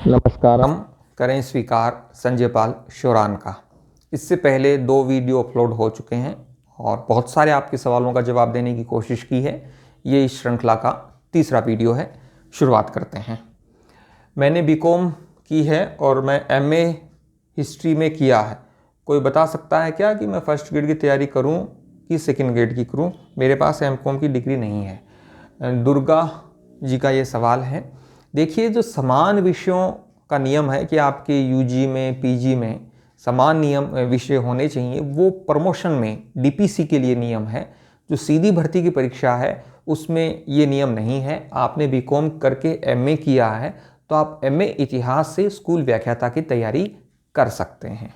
नमस्कारम। करें स्वीकार संजय पाल शोरान का। इससे पहले 2 वीडियो अपलोड हो चुके हैं और बहुत सारे आपके सवालों का जवाब देने की कोशिश की है। ये इस श्रृंखला का तीसरा वीडियो है। शुरुआत करते हैं। मैंने बीकॉम की है और मैं एमए हिस्ट्री में किया है। कोई बता सकता है क्या कि मैं फर्स्ट ग्रेड की तैयारी करूं कि सेकंड ग्रेड की करूं? मेरे पास एमकॉम की डिग्री नहीं है। दुर्गा जी का ये सवाल है। देखिए, जो समान विषयों का नियम है कि आपके यूजी में पीजी में समान नियम विषय होने चाहिए, वो प्रमोशन में डीपीसी के लिए नियम है। जो सीधी भर्ती की परीक्षा है उसमें ये नियम नहीं है। आपने बीकॉम करके एमए किया है तो आप एमए इतिहास से स्कूल व्याख्याता की तैयारी कर सकते हैं।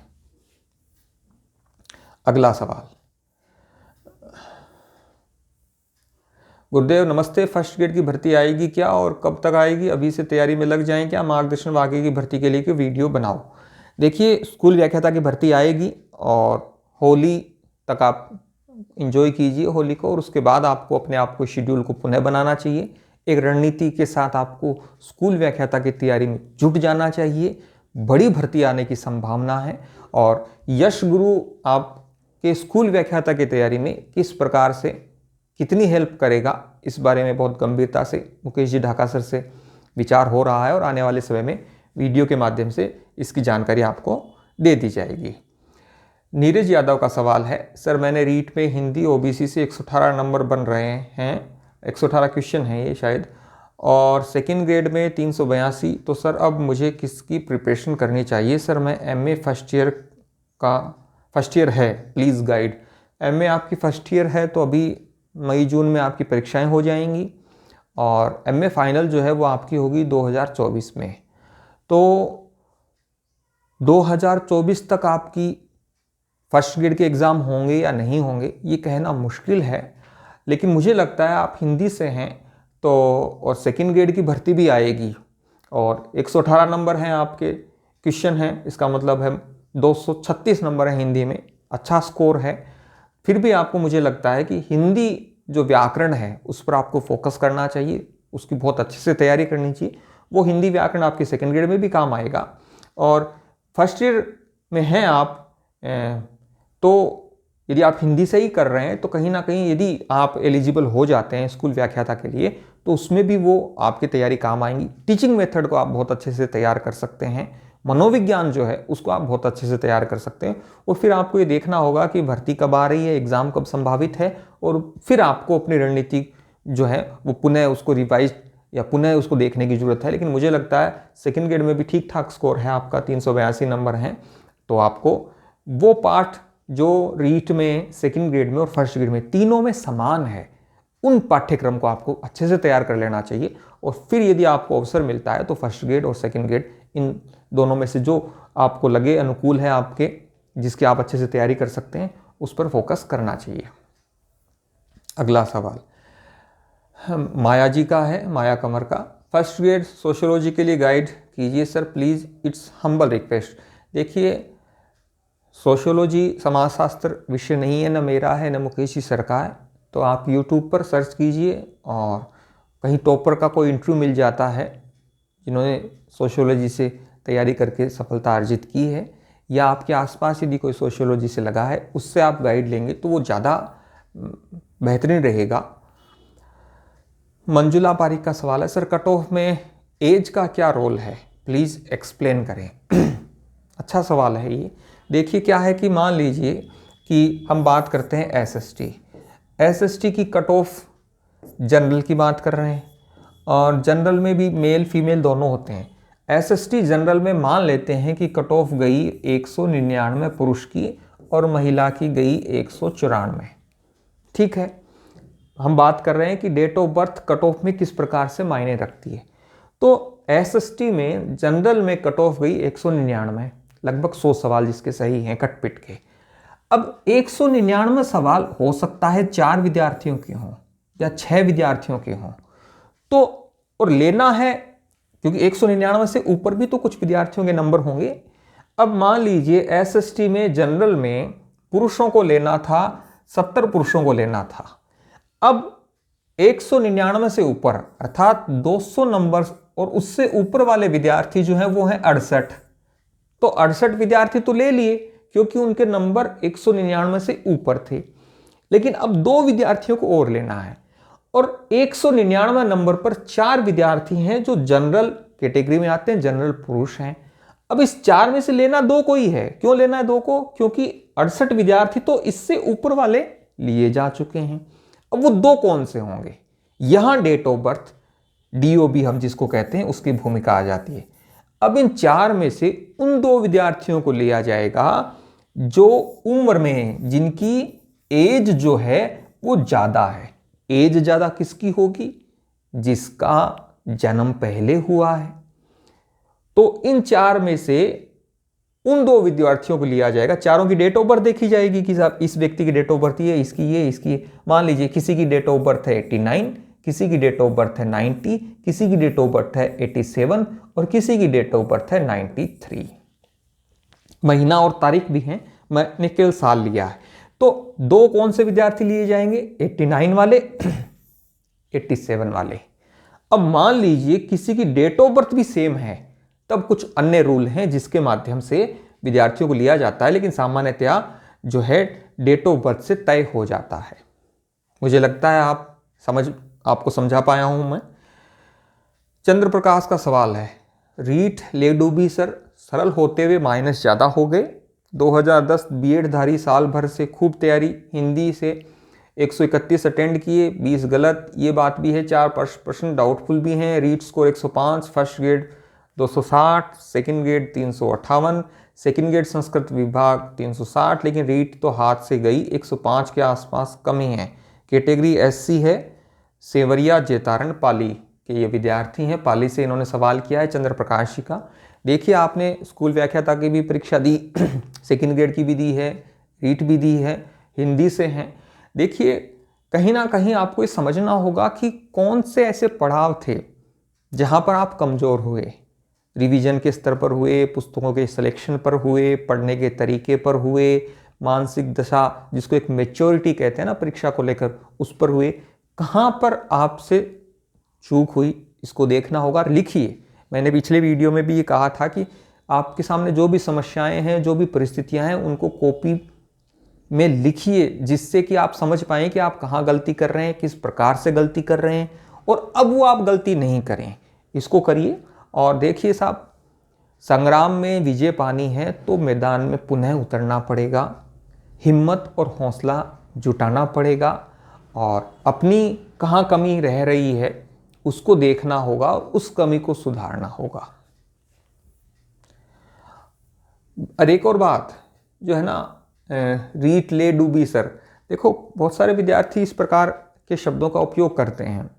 अगला सवाल। गुरुदेव नमस्ते, फर्स्ट ग्रेड की भर्ती आएगी क्या और कब तक आएगी? अभी से तैयारी में लग जाएं क्या? मार्गदर्शन आगे की भर्ती के लिए कि वीडियो बनाओ। देखिए, स्कूल व्याख्याता की भर्ती आएगी और होली तक आप इंजॉय कीजिए होली को, और उसके बाद आपको अपने आप को शेड्यूल को पुनः बनाना चाहिए। एक रणनीति के साथ आपको स्कूल व्याख्याता की तैयारी में जुट जाना चाहिए। बड़ी भर्ती आने की संभावना है और यश गुरु आपके स्कूल व्याख्याता की तैयारी में किस प्रकार से कितनी हेल्प करेगा, इस बारे में बहुत गंभीरता से मुकेश जी ढाका सर से विचार हो रहा है और आने वाले समय में वीडियो के माध्यम से इसकी जानकारी आपको दे दी जाएगी। नीरज यादव का सवाल है, सर मैंने रीट में हिंदी ओबीसी से 118 नंबर बन रहे हैं, 118 क्वेश्चन है ये शायद, और सेकंड ग्रेड में 382, तो सर अब मुझे किसकी प्रिपरेशन करनी चाहिए? सर मैं एमए फर्स्ट ईयर है, प्लीज़ गाइड। एमए आपकी फर्स्ट ईयर है तो अभी मई जून में आपकी परीक्षाएं हो जाएंगी और एमए फाइनल जो है वो आपकी होगी 2024 में। तो 2024 तक आपकी फर्स्ट ग्रेड के एग्ज़ाम होंगे या नहीं होंगे ये कहना मुश्किल है, लेकिन मुझे लगता है आप हिंदी से हैं तो, और सेकंड ग्रेड की भर्ती भी आएगी और 118 नंबर हैं आपके क्वेश्चन हैं, इसका मतलब है 236 नंबर है हिंदी में, अच्छा स्कोर है। फिर भी आपको, मुझे लगता है कि हिंदी जो व्याकरण है उस पर आपको फोकस करना चाहिए, उसकी बहुत अच्छे से तैयारी करनी चाहिए। वो हिंदी व्याकरण आपके सेकंड ग्रेड में भी काम आएगा और फर्स्ट ईयर में हैं आप, तो यदि आप हिंदी से ही कर रहे हैं तो कहीं ना कहीं यदि आप एलिजिबल हो जाते हैं स्कूल व्याख्याता के लिए तो उसमें भी वो आपकी तैयारी काम आएंगी। टीचिंग मेथड को आप बहुत अच्छे से तैयार कर सकते हैं, मनोविज्ञान जो है उसको आप बहुत अच्छे से तैयार कर सकते हैं, और फिर आपको ये देखना होगा कि भर्ती कब आ रही है, एग्ज़ाम कब संभावित है, और फिर आपको अपनी रणनीति जो है वो पुनः उसको रिवाइज या पुनः उसको देखने की ज़रूरत है। लेकिन मुझे लगता है सेकंड ग्रेड में भी ठीक ठाक स्कोर है आपका, 382 नंबर हैं, तो आपको वो पार्ट जो रीट में, सेकंड ग्रेड में और फर्स्ट ग्रेड में तीनों में समान है, उन पाठ्यक्रम को आपको अच्छे से तैयार कर लेना चाहिए। और फिर यदि आपको अवसर मिलता है तो फर्स्ट ग्रेड और सेकंड ग्रेड, इन दोनों में से जो आपको लगे अनुकूल है आपके, जिसकी आप अच्छे से तैयारी कर सकते हैं, उस पर फोकस करना चाहिए। अगला सवाल माया जी का है, माया कंवर का, फर्स्ट ग्रेड सोशियोलॉजी के लिए गाइड कीजिए sir please, it's humble request. देखिए, सोशियोलॉजी समाजशास्त्र विषय नहीं है, न मेरा है न मुकेश जी सर का है, तो आप यूट्यूब पर सर्च कीजिए और कहीं टॉपर का कोई इंटरव्यू मिल जाता है जिन्होंने सोशियोलॉजी से तैयारी करके सफलता अर्जित की है, या आपके आसपास यदि कोई सोशियोलॉजी से लगा है उससे आप गाइड लेंगे तो वो ज़्यादा बेहतरीन रहेगा। मंजुला पारिक का सवाल है, सर कट ऑफ में एज का क्या रोल है, प्लीज़ एक्सप्लेन करें। अच्छा सवाल है ये। देखिए, क्या है कि मान लीजिए कि हम बात करते हैं एसएसटी की कट ऑफ, जनरल की बात कर रहे हैं, और जनरल में भी मेल फीमेल दोनों होते हैं। एसएसटी जनरल में मान लेते हैं कि कट ऑफ गई 199 पुरुष की और महिला की गई 194, ठीक है। हम बात कर रहे हैं कि date of birth cut off में किस प्रकार से मायने रखती है। तो एसएसटी में जनरल में कट ऑफ गई 199, लगभग 100 सवाल जिसके सही हैं कटपिट के। अब 199 सवाल हो सकता है 4 विद्यार्थियों के हों या 6 विद्यार्थियों के हों, तो और लेना है, क्योंकि 199 से ऊपर भी तो कुछ विद्यार्थियों के नंबर होंगे। अब मान लीजिए एसएसटी में जनरल में पुरुषों को लेना था, 70 पुरुषों को लेना था। अब 199 से ऊपर अर्थात 200 नंबर और उससे ऊपर वाले विद्यार्थी जो हैं वो हैं 68। तो 68 विद्यार्थी तो ले लिए क्योंकि उनके नंबर 199 से ऊपर थे, लेकिन अब 2 विद्यार्थियों को और लेना है और 199 नंबर पर 4 विद्यार्थी हैं जो जनरल कैटेगरी में आते हैं, जनरल पुरुष हैं। अब इस 4 में से लेना 2 को ही है। क्यों लेना है 2 को? क्योंकि 68 विद्यार्थी तो इससे ऊपर वाले लिए जा चुके हैं। अब वो 2 कौन से होंगे? यहां डेट ऑफ बर्थ, DOB हम जिसको कहते हैं, उसकी भूमिका आ जाती है। अब इन 4 में से उन 2 विद्यार्थियों को लिया जाएगा जो उम्र में, जिनकी एज जो है वो ज्यादा है। एज ज्यादा किसकी होगी? जिसका जन्म पहले हुआ है। तो इन 4 में से उन 2 विद्यार्थियों को लिया जाएगा। चारों की डेट ऑफ बर्थ देखी जाएगी कि साहब इस व्यक्ति की डेट ऑफ बर्थ ये, इसकी ये, इसकी ये। मान लीजिए किसी की डेट ऑफ बर्थ है 89, किसी की डेट ऑफ बर्थ है 90, किसी की डेट ऑफ बर्थ है 87 और किसी की डेट ऑफ बर्थ है 93। महीना और तारीख भी है, मैंने केवल साल लिया है। तो 2 कौन से विद्यार्थी लिए जाएंगे? 89 वाले, 87 वाले। अब मान लीजिए किसी की डेट ऑफ बर्थ भी सेम है, तब कुछ अन्य रूल हैं जिसके माध्यम से विद्यार्थियों को लिया जाता है, लेकिन सामान्यतया जो है डेट ऑफ बर्थ से तय हो जाता है। मुझे लगता है आपको समझा पाया हूं मैं। चंद्र प्रकाश का सवाल है, रीट ले डूबी सर, सरल होते हुए माइनस ज़्यादा हो गए। 2010 बीएड धारी, साल भर से खूब तैयारी, हिंदी से 131 अटेंड किए, 20 गलत, ये बात भी है। 4 प्रश्न डाउटफुल भी हैं। REET score 105, first grade 260, second grade 358, second grade Sanskrit विभाग 360, लेकिन रीट तो हाथ से गई, 105 के आसपास कमी है। कैटेगरी SC है। सेवरिया जेतारण पाली के ये विद्यार्थी हैं, पाली से इन्होंने सवाल किया है चंद्र प्रकाश जी का। देखिए आपने स्कूल व्याख्याता की भी परीक्षा दी, सेकंड ग्रेड की भी दी है, रीट भी दी है, हिंदी से हैं। देखिए कहीं ना कहीं आपको ये समझना होगा कि कौन से ऐसे पड़ाव थे जहाँ पर आप कमज़ोर हुए। रिवीजन के स्तर पर हुए, पुस्तकों के सिलेक्शन पर हुए, पढ़ने के तरीके पर हुए, मानसिक दशा जिसको एक मैच्योरिटी कहते हैं ना परीक्षा को लेकर, उस पर हुए। कहाँ पर आपसे चूक हुई इसको देखना होगा। लिखिए, मैंने पिछले वीडियो में भी ये कहा था कि आपके सामने जो भी समस्याएं हैं, जो भी परिस्थितियां हैं, उनको कॉपी में लिखिए, जिससे कि आप समझ पाएं कि आप कहाँ गलती कर रहे हैं, किस प्रकार से गलती कर रहे हैं, और अब वो आप गलती नहीं करें। इसको करिए। और देखिए साहब, संग्राम में विजय पानी है तो मैदान में पुनः उतरना पड़ेगा, हिम्मत और हौसला जुटाना पड़ेगा, और अपनी कहाँ कमी रह रही है उसको देखना होगा और उस कमी को सुधारना होगा। और एक और बात जो है ना, रीट ले डूबी सर, देखो बहुत सारे विद्यार्थी इस प्रकार के शब्दों का उपयोग करते हैं।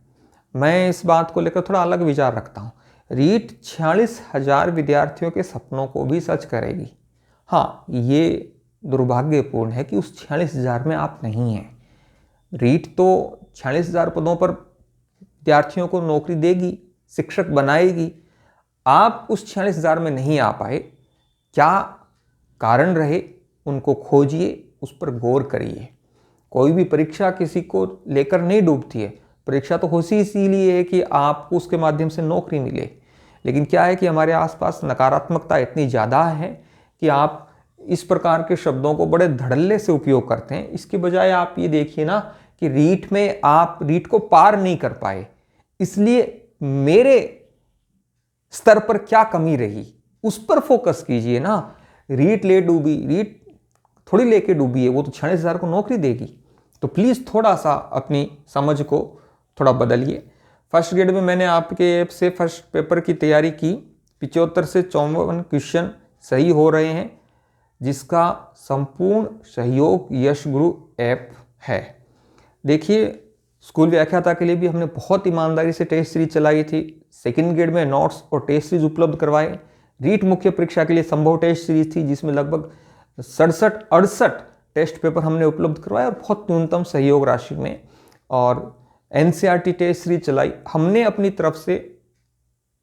मैं इस बात को लेकर थोड़ा अलग विचार रखता हूँ। रीट 46,000 विद्यार्थियों के सपनों को भी सच करेगी। हाँ, ये दुर्भाग्यपूर्ण है कि उस 46,000 में आप नहीं हैं। रीट तो 46,000 पदों पर विद्यार्थियों को नौकरी देगी, शिक्षक बनाएगी। आप उस 46,000 में नहीं आ पाए, क्या कारण रहे उनको खोजिए, उस पर गौर करिए। कोई भी परीक्षा किसी को लेकर नहीं डूबती है। परीक्षा तो होती इसीलिए है कि आपको उसके माध्यम से नौकरी मिले, लेकिन क्या है कि हमारे आसपास नकारात्मकता इतनी ज़्यादा है कि आप इस प्रकार के शब्दों को बड़े धड़ल्ले से उपयोग करते हैं। इसके बजाय आप ये देखिए ना कि रीट में आप रीट को पार नहीं कर पाए, इसलिए मेरे स्तर पर क्या कमी रही, उस पर फोकस कीजिए ना। रीट ले डूबी, रीट थोड़ी लेके डूबी है, वो तो 46,000 को नौकरी देगी। तो प्लीज़ थोड़ा सा अपनी समझ को थोड़ा बदलिए। फर्स्ट ग्रेड में मैंने आपके ऐप से फर्स्ट पेपर की तैयारी की, 75 से 54 क्वेश्चन सही हो रहे हैं, जिसका संपूर्ण सहयोग यश गुरु ऐप है। देखिए, स्कूल व्याख्याता के लिए भी हमने बहुत ईमानदारी से टेस्ट सीरीज चलाई थी। सेकंड ग्रेड में नोट्स और टेस्ट सीरीज उपलब्ध करवाए। रीट मुख्य परीक्षा के लिए संभव टेस्ट सीरीज थी, जिसमें लगभग 67-68 टेस्ट पेपर हमने उपलब्ध करवाए और बहुत न्यूनतम सहयोग राशि में। और NCERT टेस्ट सीरीज चलाई। हमने अपनी तरफ से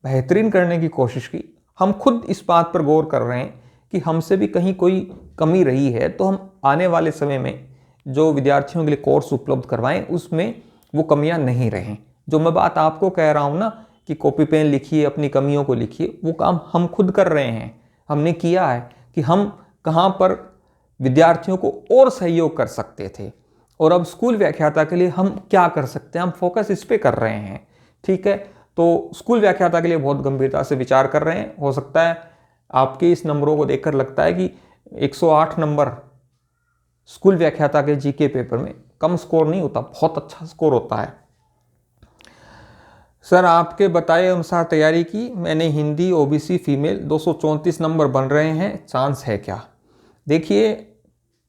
बेहतरीन करने की कोशिश की। हम खुद इस बात पर गौर कर रहे हैं कि हमसे भी कहीं कोई कमी रही है, तो हम आने वाले समय में जो विद्यार्थियों के लिए कोर्स उपलब्ध करवाएं उसमें वो कमियां नहीं रहें। जो मैं बात आपको कह रहा हूं ना कि कॉपी पेन लिखिए, अपनी कमियों को लिखिए, वो काम हम खुद कर रहे हैं। हमने किया है कि हम कहाँ पर विद्यार्थियों को और सहयोग कर सकते थे, और अब स्कूल व्याख्याता के लिए हम क्या कर सकते हैं, हम फोकस इस पे कर रहे हैं। ठीक है, तो स्कूल व्याख्याता के लिए बहुत गंभीरता से विचार कर रहे हैं। हो सकता है आपके इस नंबरों को देखकर लगता है कि 108 नंबर स्कूल व्याख्याता के जीके पेपर में कम स्कोर नहीं होता, बहुत अच्छा स्कोर होता है। सर आपके बताए अनुसार तैयारी की मैंने, हिंदी ओबीसी फीमेल 234 नंबर बन रहे हैं, चांस है क्या? देखिए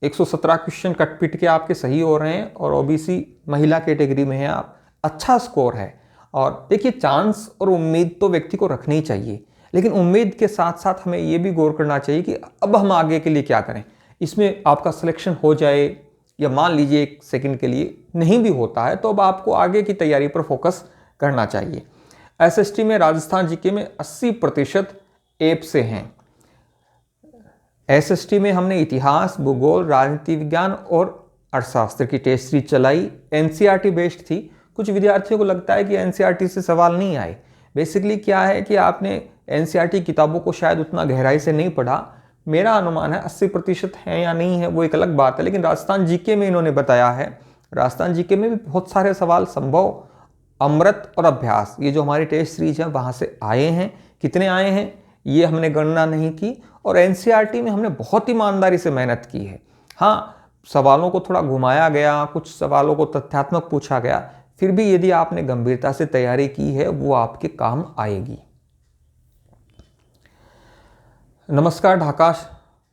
117 क्वेश्चन कट-पिट के आपके सही हो रहे हैं और ओबीसी महिला कैटेगरी में है आप, अच्छा स्कोर है। और देखिए चांस और उम्मीद तो व्यक्ति को रखनी चाहिए, लेकिन उम्मीद के साथ साथ हमें ये भी गौर करना चाहिए कि अब हम आगे के लिए क्या करें। इसमें आपका सिलेक्शन हो जाए या मान लीजिए एक सेकंड के लिए नहीं भी होता है, तो अब आपको आगे की तैयारी पर फोकस करना चाहिए। एसएसटी में राजस्थान जीके में 80% एप से हैं। एसएसटी में हमने इतिहास, भूगोल, राजनीति विज्ञान और अर्थशास्त्र की टेस्ट सीरीज चलाई। एनसीईआरटी बेस्ड थी। कुछ विद्यार्थियों को लगता है कि एनसीईआरटी से सवाल नहीं आए। बेसिकली क्या है कि आपने एनसीईआरटी किताबों को शायद उतना गहराई से नहीं पढ़ा। मेरा अनुमान है 80% है या नहीं है वो एक अलग बात है, लेकिन राजस्थान जीके में इन्होंने बताया है, राजस्थान जीके में भी बहुत सारे सवाल संभव, अमृत और अभ्यास, ये जो हमारी टेस्ट सीरीज है वहाँ से आए हैं। कितने आए हैं ये हमने गणना नहीं की। और एनसीईआरटी में हमने बहुत ईमानदारी से मेहनत की है। हाँ, सवालों को थोड़ा घुमाया गया, कुछ सवालों को तथ्यात्मक पूछा गया, फिर भी यदि आपने गंभीरता से तैयारी की है वो आपके काम आएगी। नमस्कार ढाका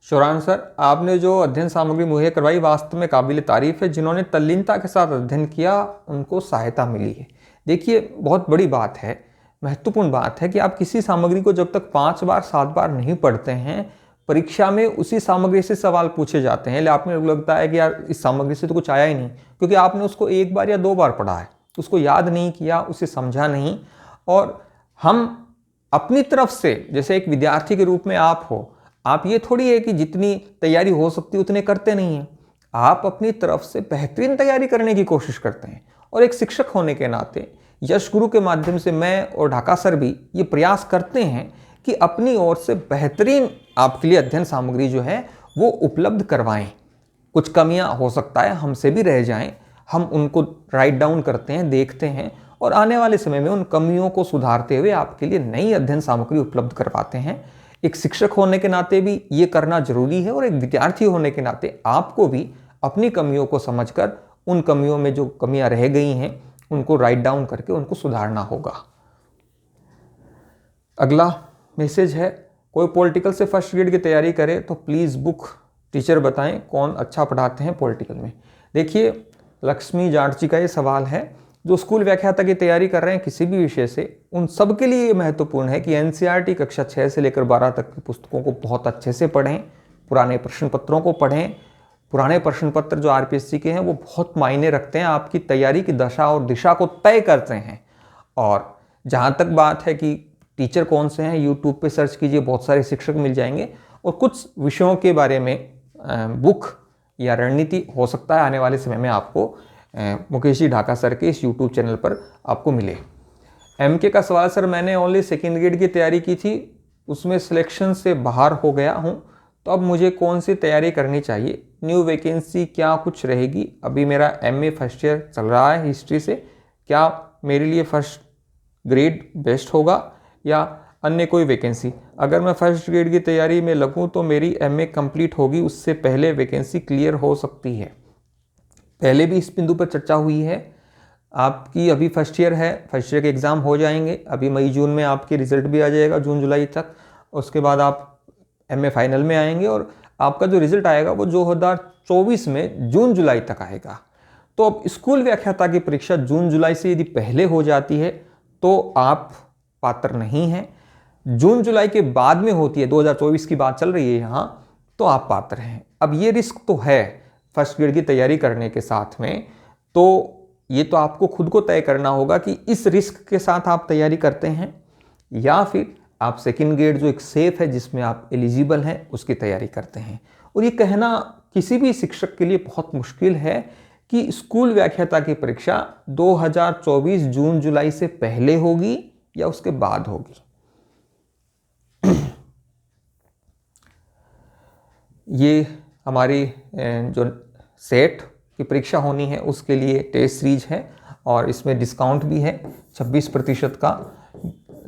शौरान सर, आपने जो अध्ययन सामग्री मुहैया करवाई वास्तव में काबिल तारीफ है। जिन्होंने तल्लीनता के साथ अध्ययन किया उनको सहायता मिली है। देखिए बहुत बड़ी बात है, महत्वपूर्ण बात है कि आप किसी सामग्री को जब तक 5 बार 7 बार नहीं पढ़ते हैं, परीक्षा में उसी सामग्री से सवाल पूछे जाते हैं। आपने लगता है कि यार इस सामग्री से तो कुछ आया ही नहीं, क्योंकि आपने उसको 1 बार या 2 बार पढ़ा है, उसको याद नहीं किया, उसे समझा नहीं। और हम अपनी तरफ से, जैसे एक विद्यार्थी के रूप में आप हो, आप ये थोड़ी है कि जितनी तैयारी हो सकती है उतने करते नहीं हैं। आप अपनी तरफ से बेहतरीन तैयारी करने की कोशिश करते हैं। और एक शिक्षक होने के नाते यश गुरु के माध्यम से मैं और ढाका सर भी ये प्रयास करते हैं कि अपनी ओर से बेहतरीन आपके लिए अध्ययन सामग्री जो है वो उपलब्ध करवाएं। कुछ कमियां हो सकता है हमसे भी रह जाएं, हम उनको राइट डाउन करते हैं, देखते हैं और आने वाले समय में उन कमियों को सुधारते हुए आपके लिए नई अध्ययन सामग्री उपलब्ध करवाते हैं। एक शिक्षक होने के नाते भी ये करना जरूरी है और एक विद्यार्थी होने के नाते आपको भी अपनी कमियों को समझकर उन कमियों में जो कमियां रह गई हैं उनको राइट डाउन करके उनको सुधारना होगा। अगला मैसेज है, कोई पॉलिटिकल से फर्स्ट ग्रेड की तैयारी करे तो प्लीज़ बुक टीचर बताएं कौन अच्छा पढ़ाते हैं पॉलिटिकल में। देखिए लक्ष्मी जाट जी का ये सवाल है, जो स्कूल व्याख्याता की तैयारी कर रहे हैं किसी भी विषय से, उन सब के लिए ये महत्वपूर्ण है कि एनसीईआरटी कक्षा 6 से लेकर 12 तक की पुस्तकों को बहुत अच्छे से पढ़ें, पुराने प्रश्न पत्रों को पढ़ें। पुराने प्रश्न पत्र जो आरपीएससी के हैं वो बहुत मायने रखते हैं, आपकी तैयारी की दशा और दिशा को तय करते हैं। और जहाँ तक बात है कि टीचर कौन से हैं, यूट्यूब पे सर्च कीजिए, बहुत सारे शिक्षक मिल जाएंगे। और कुछ विषयों के बारे में बुक या रणनीति हो सकता है आने वाले समय में आपको मुकेश जी ढाका सर के इस यूट्यूब चैनल पर आपको मिले। एमके का सवाल, सर मैंने ओनली सेकेंड ग्रेड की तैयारी की थी, उसमें सिलेक्शन से बाहर हो गया हूँ, तो अब मुझे कौन सी तैयारी करनी चाहिए? न्यू वैकेंसी क्या कुछ रहेगी? अभी मेरा एमए फर्स्ट ईयर चल रहा है हिस्ट्री से, क्या मेरे लिए फर्स्ट ग्रेड बेस्ट होगा या अन्य कोई वैकेंसी? अगर मैं फर्स्ट ग्रेड की तैयारी में लगूं तो मेरी एमए कंप्लीट होगी, उससे पहले वैकेंसी क्लियर हो सकती है। पहले भी इस बिंदु पर चर्चा हुई है। आपकी अभी फर्स्ट ईयर है, फर्स्ट ईयर के एग्ज़ाम हो जाएंगे, अभी मई जून में आपके रिजल्ट भी आ जाएगा, जून जुलाई तक। उसके बाद आप एमए फाइनल में आएंगे और आपका जो रिजल्ट आएगा वो 2024 में जून जुलाई तक आएगा। तो अब स्कूल व्याख्याता की परीक्षा जून जुलाई से यदि पहले हो जाती है तो आप पात्र नहीं हैं। जून जुलाई के बाद में होती है, 2024 की बात चल रही है यहाँ, तो आप पात्र हैं। अब ये रिस्क तो है फर्स्ट ग्रेड की तैयारी करने के साथ में, तो ये तो आपको खुद को तय करना होगा कि इस रिस्क के साथ आप तैयारी करते हैं या फिर आप सेकेंड ग्रेड जो एक सेफ है जिसमें आप एलिजिबल हैं उसकी तैयारी करते हैं। और ये कहना किसी भी शिक्षक के लिए बहुत मुश्किल है कि स्कूल व्याख्याता की परीक्षा 2024 जून जुलाई से पहले होगी या उसके बाद होगी। ये हमारी जो सेट की परीक्षा होनी है उसके लिए टेस्ट सीरीज है और इसमें डिस्काउंट भी है 26% का।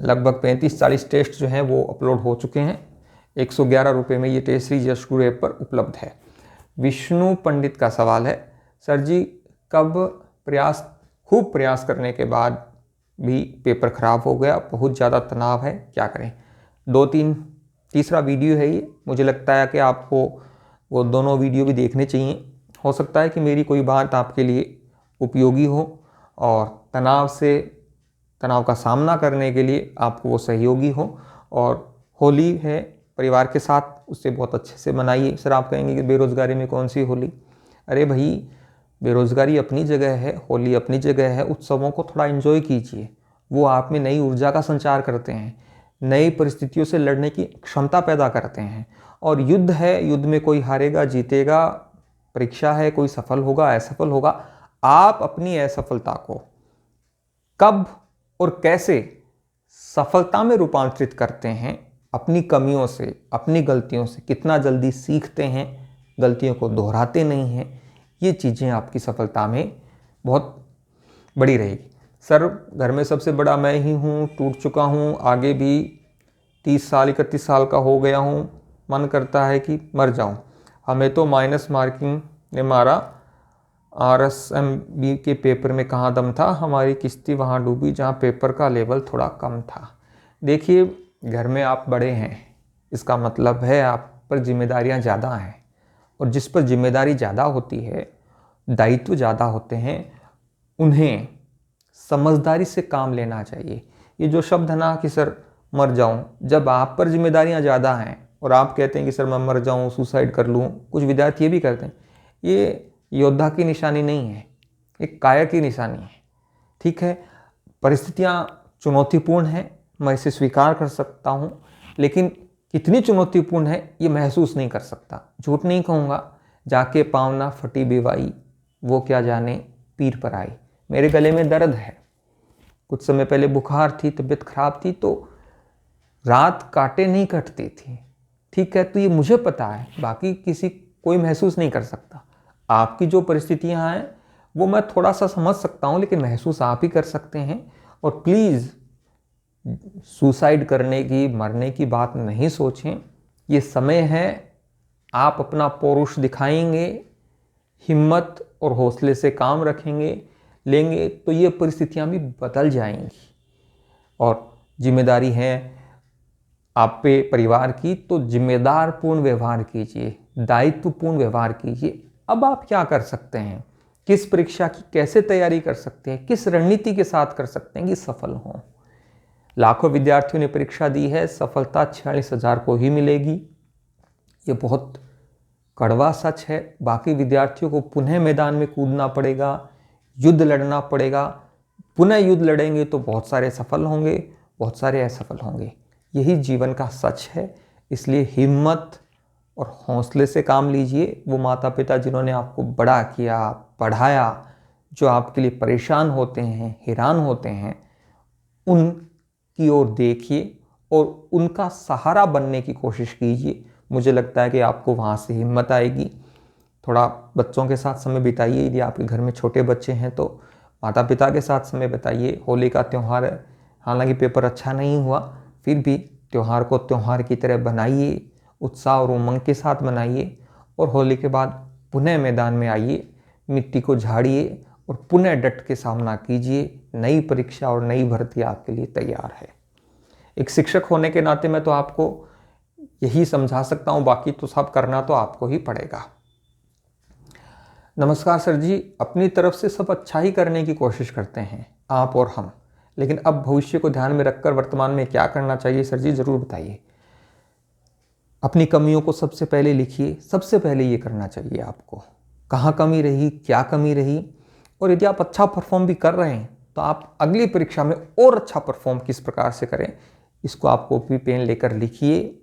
लगभग 35-40 टेस्ट जो हैं वो अपलोड हो चुके हैं। 111 रुपये में ये टेस्ट सीरीज यशगुरु ऐप पर उपलब्ध है। विष्णु पंडित का सवाल है, सर जी खूब प्रयास करने के बाद भी पेपर ख़राब हो गया, बहुत ज़्यादा तनाव है, क्या करें? 2-3 वीडियो है ये, मुझे लगता है कि आपको वो दोनों वीडियो भी देखने चाहिए। हो सकता है कि मेरी कोई बात आपके लिए उपयोगी हो और तनाव का सामना करने के लिए आपको वो सहयोगी हो। और होली है परिवार के साथ, उससे बहुत अच्छे से मनाइए। सर आप कहेंगे कि बेरोज़गारी में कौन सी होली? अरे भाई, बेरोज़गारी अपनी जगह है, होली अपनी जगह है। उत्सवों को थोड़ा एंजॉय कीजिए, वो आप में नई ऊर्जा का संचार करते हैं, नई परिस्थितियों से लड़ने की क्षमता पैदा करते हैं। और युद्ध है, युद्ध में कोई हारेगा जीतेगा, परीक्षा है, कोई सफल होगा असफल होगा। आप अपनी असफलता को कब और कैसे सफलता में रूपांतरित करते हैं, अपनी कमियों से, अपनी गलतियों से कितना जल्दी सीखते हैं, गलतियों को दोहराते नहीं हैं, ये चीज़ें आपकी सफलता में बहुत बड़ी रहेगी। सर घर में सबसे बड़ा मैं ही हूँ, टूट चुका हूँ, आगे भी 30-31 साल का हो गया हूँ, मन करता है कि मर जाऊँ। हमें तो माइनस मार्किंग ने मारा, RSMB के पेपर में कहाँ दम था, हमारी किश्ती वहाँ डूबी जहाँ पेपर का लेवल थोड़ा कम था। देखिए, घर में आप बड़े हैं, इसका मतलब है आप पर जिम्मेदारियाँ ज़्यादा हैं, और जिस पर जिम्मेदारी ज़्यादा होती है, दायित्व ज़्यादा होते हैं, उन्हें समझदारी से काम लेना चाहिए। ये जो शब्द है ना कि सर मर जाऊं, जब आप पर जिम्मेदारियां ज़्यादा हैं और आप कहते हैं कि सर मैं मर जाऊं, सुसाइड कर लूं, कुछ विद्यार्थी ये भी करते हैं, ये योद्धा की निशानी नहीं है, एक कायर की निशानी है। ठीक है, परिस्थितियां चुनौतीपूर्ण हैं, मैं इसे स्वीकार कर सकता हूं, लेकिन कितनी चुनौतीपूर्ण है ये महसूस नहीं कर सकता। झूठ नहीं कहूँगा, जाके पावना फटी बेवाई, वो क्या जाने पीर पर आई। मेरे गले में दर्द है, कुछ समय पहले बुखार थी, तबीयत खराब थी, तो रात काटे नहीं कटती थी। ठीक है, तो ये मुझे पता है, बाकी कोई महसूस नहीं कर सकता। आपकी जो परिस्थितियां हैं वो मैं थोड़ा सा समझ सकता हूँ, लेकिन महसूस आप ही कर सकते हैं। और प्लीज़ सुसाइड करने की, मरने की बात नहीं सोचें। ये समय है, आप अपना पौरुष दिखाएंगे, हिम्मत और हौसले से काम लेंगे तो ये परिस्थितियां भी बदल जाएंगी। और जिम्मेदारी है आप पे परिवार की, तो जिम्मेदार पूर्ण व्यवहार कीजिए, दायित्वपूर्ण व्यवहार कीजिए। अब आप क्या कर सकते हैं, किस परीक्षा की कैसे तैयारी कर सकते हैं, किस रणनीति के साथ कर सकते हैं कि सफल हों। लाखों विद्यार्थियों ने परीक्षा दी है, सफलता 46,000 को ही मिलेगी, ये बहुत कड़वा सच है। बाकी विद्यार्थियों को पुनः मैदान में कूदना पड़ेगा, युद्ध लड़ना पड़ेगा। पुनः युद्ध लड़ेंगे तो बहुत सारे सफल होंगे, बहुत सारे असफल होंगे, यही जीवन का सच है। इसलिए हिम्मत और हौसले से काम लीजिए। वो माता पिता जिन्होंने आपको बड़ा किया, पढ़ाया, जो आपके लिए परेशान होते हैं, हैरान होते हैं, उनकी ओर देखिए और उनका सहारा बनने की कोशिश कीजिए। मुझे लगता है कि आपको वहाँ से हिम्मत आएगी। थोड़ा बच्चों के साथ समय बिताइए, यदि आपके घर में छोटे बच्चे हैं तो माता पिता के साथ समय बिताइए। होली का त्यौहार है, हालांकि पेपर अच्छा नहीं हुआ, फिर भी त्यौहार को त्यौहार की तरह बनाइए, उत्साह और उमंग के साथ मनाइए। और होली के बाद पुनः मैदान में आइए, मिट्टी को झाड़िए और पुनः डट के सामना कीजिए। नई परीक्षा और नई भर्ती आपके लिए तैयार है। एक शिक्षक होने के नाते मैं तो आपको यही समझा सकता हूँ, बाकी तो सब करना तो आपको ही पड़ेगा। नमस्कार सर जी, अपनी तरफ से सब अच्छा ही करने की कोशिश करते हैं आप और हम, लेकिन अब भविष्य को ध्यान में रखकर वर्तमान में क्या करना चाहिए सर जी, ज़रूर बताइए। अपनी कमियों को सबसे पहले लिखिए, सबसे पहले ये करना चाहिए आपको, कहाँ कमी रही, क्या कमी रही। और यदि आप अच्छा परफॉर्म भी कर रहे हैं तो आप अगली परीक्षा में और अच्छा परफॉर्म किस प्रकार से करें, इसको आप कॉपी पेन लेकर लिखिए।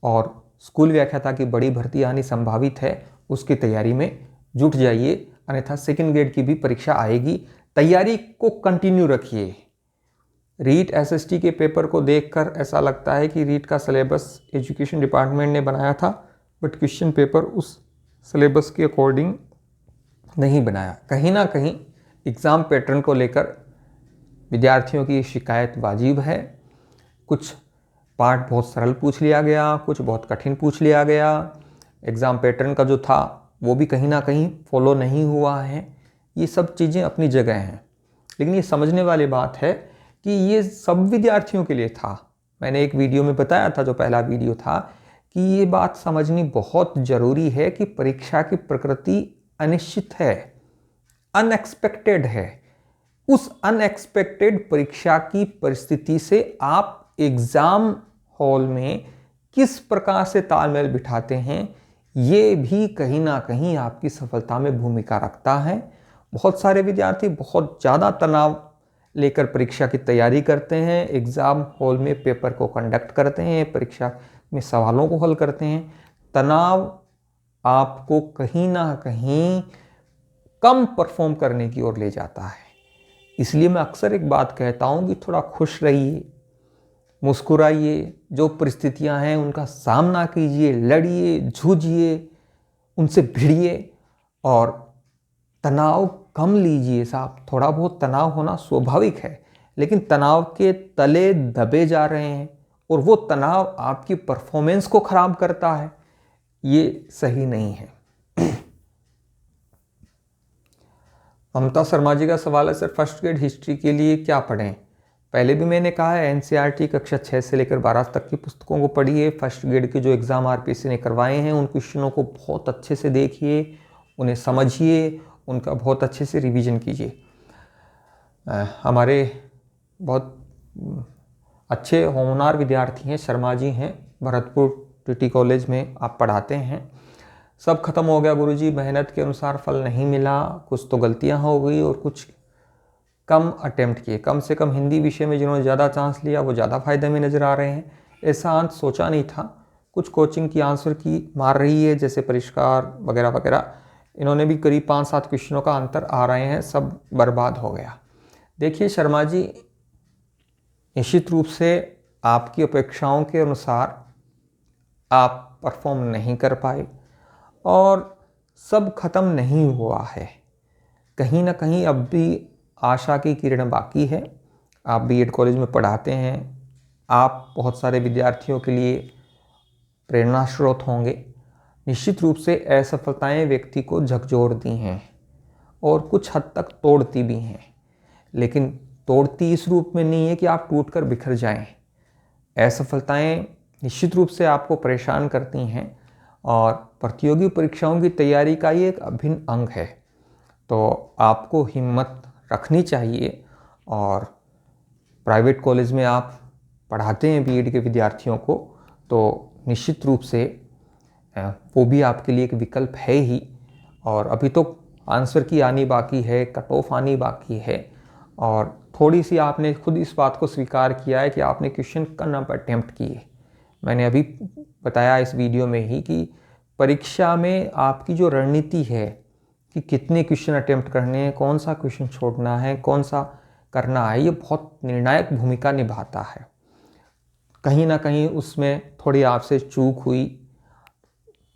और स्कूल व्याख्याता की बड़ी भर्ती आनी संभावित है, उसकी तैयारी में जुट जाइए, अन्यथा सेकंड ग्रेड की भी परीक्षा आएगी। तैयारी को कंटिन्यू रखिए, रीट एसएसटी के पेपर को देखकर ऐसा लगता है कि रीट का सिलेबस एजुकेशन डिपार्टमेंट ने बनाया था, बट क्वेश्चन पेपर उस सिलेबस के अकॉर्डिंग नहीं बनाया। कहीं ना कहीं एग्ज़ाम पैटर्न को लेकर विद्यार्थियों की शिकायत वाजिब है। कुछ पार्ट बहुत सरल पूछ लिया गया, कुछ बहुत कठिन पूछ लिया गया। एग्ज़ाम पैटर्न का जो था वो भी कहीं ना कहीं फॉलो नहीं हुआ है। ये सब चीज़ें अपनी जगह हैं, लेकिन ये समझने वाली बात है कि ये सब विद्यार्थियों के लिए था। मैंने एक वीडियो में बताया था, जो पहला वीडियो था, कि ये बात समझनी बहुत ज़रूरी है कि परीक्षा की प्रकृति अनिश्चित है, अनएक्सपेक्टेड है। उस अनएक्सपेक्टेड परीक्षा की परिस्थिति से आप एग्ज़ाम हॉल में किस प्रकार से तालमेल बिठाते हैं, ये भी कहीं ना कहीं आपकी सफलता में भूमिका रखता है। बहुत सारे विद्यार्थी बहुत ज़्यादा तनाव लेकर परीक्षा की तैयारी करते हैं, एग्ज़ाम हॉल में पेपर को कंडक्ट करते हैं, परीक्षा में सवालों को हल करते हैं। तनाव आपको कहीं ना कहीं कम परफॉर्म करने की ओर ले जाता है। इसलिए मैं अक्सर एक बात कहता हूँ कि थोड़ा खुश रहिए, मुस्कुराइए, जो परिस्थितियाँ हैं उनका सामना कीजिए, लड़िए, जूझिए, उनसे भिड़िए और तनाव कम लीजिए। साहब, थोड़ा बहुत तनाव होना स्वाभाविक है, लेकिन तनाव के तले दबे जा रहे हैं और वो तनाव आपकी परफॉर्मेंस को खराब करता है, ये सही नहीं है। ममता शर्मा जी का सवाल है, सर फर्स्ट ग्रेड हिस्ट्री के लिए क्या पढ़ें? पहले भी मैंने कहा है, एनसीईआरटी कक्षा 6 से लेकर 12 तक की पुस्तकों को पढ़िए। फर्स्ट ग्रेड के जो एग्ज़ाम आरपीएससी ने करवाए हैं उन क्वेश्चनों को बहुत अच्छे से देखिए, उन्हें समझिए, उनका बहुत अच्छे से रिवीजन कीजिए। हमारे बहुत अच्छे होनहार विद्यार्थी हैं, शर्मा जी हैं, भरतपुर टीटी कॉलेज में आप पढ़ाते हैं। सब खत्म हो गया गुरुजी, मेहनत के अनुसार फल नहीं मिला, कुछ तो गलतियां हो गई और कुछ कम अटेम्प्ट किए। कम से कम हिंदी विषय में जिन्होंने ज़्यादा चांस लिया वो ज़्यादा फायदे में नज़र आ रहे हैं। ऐसा अंत सोचा नहीं था। कुछ कोचिंग की आंसर की मार रही है, जैसे परिष्कार वगैरह वगैरह, इन्होंने भी करीब 5-7 क्वेश्चनों का अंतर आ रहे हैं, सब बर्बाद हो गया। देखिए शर्मा जी, निश्चित रूप से आपकी अपेक्षाओं के अनुसार आप परफॉर्म नहीं कर पाए और सब खत्म नहीं हुआ है। कहीं ना कहीं अब भी आशा की किरण बाकी है। आप बीएड कॉलेज में पढ़ाते हैं, आप बहुत सारे विद्यार्थियों के लिए प्रेरणा स्रोत होंगे। निश्चित रूप से असफलताएं व्यक्ति को झकझोरती हैं और कुछ हद तक तोड़ती भी हैं, लेकिन तोड़ती इस रूप में नहीं है कि आप टूटकर बिखर जाएं। असफलताएं निश्चित रूप से आपको परेशान करती हैं और प्रतियोगी परीक्षाओं की तैयारी का ये एक अभिन्न अंग है। तो आपको हिम्मत रखनी चाहिए और प्राइवेट कॉलेज में आप पढ़ाते हैं बीएड के विद्यार्थियों को, तो निश्चित रूप से वो भी आपके लिए एक विकल्प है ही। और अभी तो आंसर की आनी बाकी है, कट ऑफ आनी बाकी है, और थोड़ी सी आपने खुद इस बात को स्वीकार किया है कि आपने क्वेश्चन कम अटेम्प्ट किए। मैंने अभी बताया इस वीडियो में ही कि परीक्षा में आपकी जो रणनीति है कि कितने क्वेश्चन अटेम्प्ट करने हैं, कौन सा क्वेश्चन छोड़ना है, कौन सा करना है, ये बहुत निर्णायक भूमिका निभाता है। कहीं ना कहीं उसमें थोड़ी आपसे चूक हुई,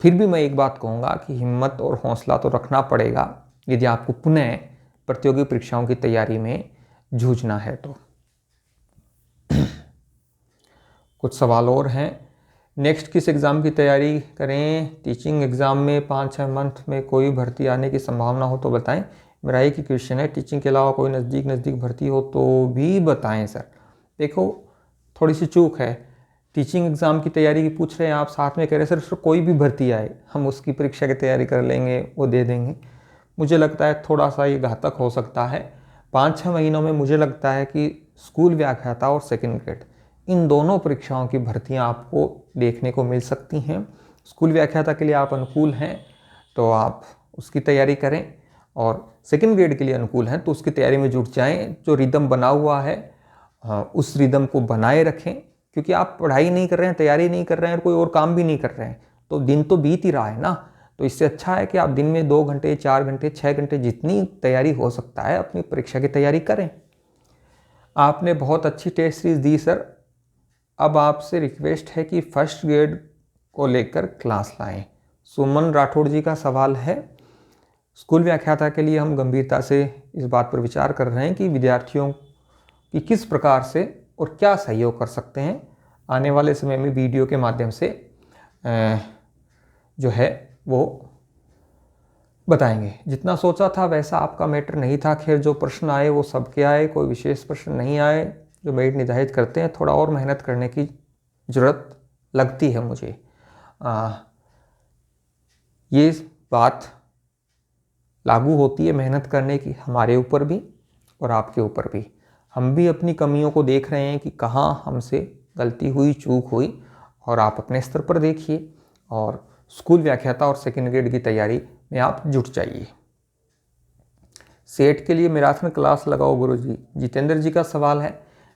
फिर भी मैं एक बात कहूँगा कि हिम्मत और हौसला तो रखना पड़ेगा यदि आपको पुनः प्रतियोगी परीक्षाओं की तैयारी में जूझना है तो। कुछ सवाल और हैं। नेक्स्ट किस एग्ज़ाम की तैयारी करें? टीचिंग एग्ज़ाम में 5-6 मंथ में कोई भर्ती आने की संभावना हो तो बताएं। मेरा एक ही क्वेश्चन है, टीचिंग के अलावा कोई नज़दीक भर्ती हो तो भी बताएं सर। देखो थोड़ी सी चूक है, टीचिंग एग्ज़ाम की तैयारी की पूछ रहे हैं आप, साथ में कह रहे हैं सर कोई भी भर्ती आए हम उसकी परीक्षा की तैयारी कर लेंगे, वो दे देंगे। मुझे लगता है थोड़ा सा ये घातक हो सकता है। 5-6 महीनों में मुझे लगता है कि स्कूल व्याख्याता और सेकेंड ग्रेड, इन दोनों परीक्षाओं की भर्तियां आपको देखने को मिल सकती हैं। स्कूल व्याख्याता के लिए आप अनुकूल हैं तो आप उसकी तैयारी करें, और सेकेंड ग्रेड के लिए अनुकूल हैं तो उसकी तैयारी में जुट जाएं। जो रिदम बना हुआ है उस रिदम को बनाए रखें, क्योंकि आप पढ़ाई नहीं कर रहे हैं, तैयारी नहीं कर रहे हैं और कोई और काम भी नहीं कर रहे हैं, तो दिन तो बीत ही रहा है ना। तो इससे अच्छा है कि आप दिन में 2 घंटे, 4 घंटे, 6 घंटे, जितनी तैयारी हो सकता है अपनी परीक्षा की तैयारी करें। आपने बहुत अच्छी टेस्ट सीरीज दी सर। अब आपसे रिक्वेस्ट है कि फर्स्ट ग्रेड को लेकर क्लास लाएं। सुमन राठौड़ जी का सवाल है। स्कूल व्याख्याता के लिए हम गंभीरता से इस बात पर विचार कर रहे हैं कि विद्यार्थियों की किस प्रकार से और क्या सहयोग कर सकते हैं। आने वाले समय में वीडियो के माध्यम से जो है वो बताएंगे। जितना सोचा था वैसा आपका मैटर नहीं था। खैर, जो प्रश्न आए वो सबके आए, कोई विशेष प्रश्न नहीं आए जो मेरिट निर्धारित करते हैं। थोड़ा और मेहनत करने की ज़रूरत लगती है मुझे। ये बात लागू होती है मेहनत करने की हमारे ऊपर भी और आपके ऊपर भी। हम भी अपनी कमियों को देख रहे हैं कि कहाँ हमसे गलती हुई, चूक हुई, और आप अपने स्तर पर देखिए और स्कूल व्याख्याता और सेकेंड ग्रेड की तैयारी में आप जुट जाइए। सेट के लिए मैराथन क्लास लगाओ गुरुजी, जितेंद्र जी का सवाल है।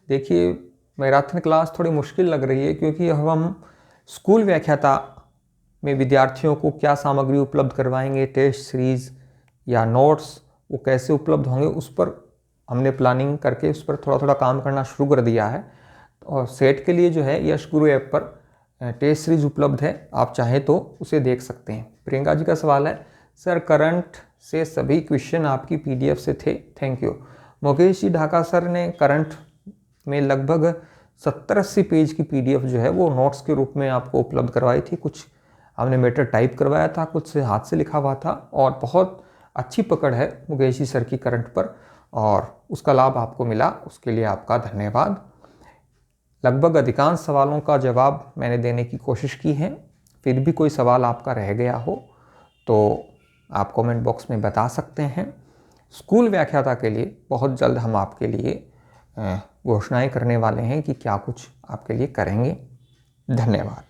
देखिए, मैराथन क्लास थोड़ी मुश्किल लग रही है क्योंकि अब हम स्कूल व्याख्याता में विद्यार्थियों को क्या सामग्री उपलब्ध करवाएंगे, टेस्ट सीरीज़ या नोट्स वो कैसे उपलब्ध होंगे, उस पर हमने प्लानिंग करके उस पर थोड़ा थोड़ा काम करना शुरू कर दिया है। और सेट के लिए जो है यश गुरु ऐप पर टेस्ट सीरीज उपलब्ध है, आप चाहें तो उसे देख सकते हैं। प्रियंका जी का सवाल है, सर करंट से सभी क्वेश्चन आपकी पीडीएफ से थे, thank you. Mukesh ji Dhaka sir ने करंट में लगभग 70-80 पेज की पीडीएफ जो है वो नोट्स के रूप में आपको उपलब्ध करवाई थी। कुछ हमने मैटर टाइप करवाया था, कुछ से हाथ से लिखा हुआ था, और बहुत अच्छी पकड़ है मुकेश जी सर की करंट पर और उसका लाभ आपको मिला, उसके लिए आपका धन्यवाद। लगभग अधिकांश सवालों का जवाब मैंने देने की कोशिश की है। फिर भी कोई सवाल आपका रह गया हो तो आप कमेंट बॉक्स में बता सकते हैं। स्कूल व्याख्याता के लिए बहुत जल्द हम आपके लिए घोषणाएं करने वाले हैं कि क्या कुछ आपके लिए करेंगे। धन्यवाद।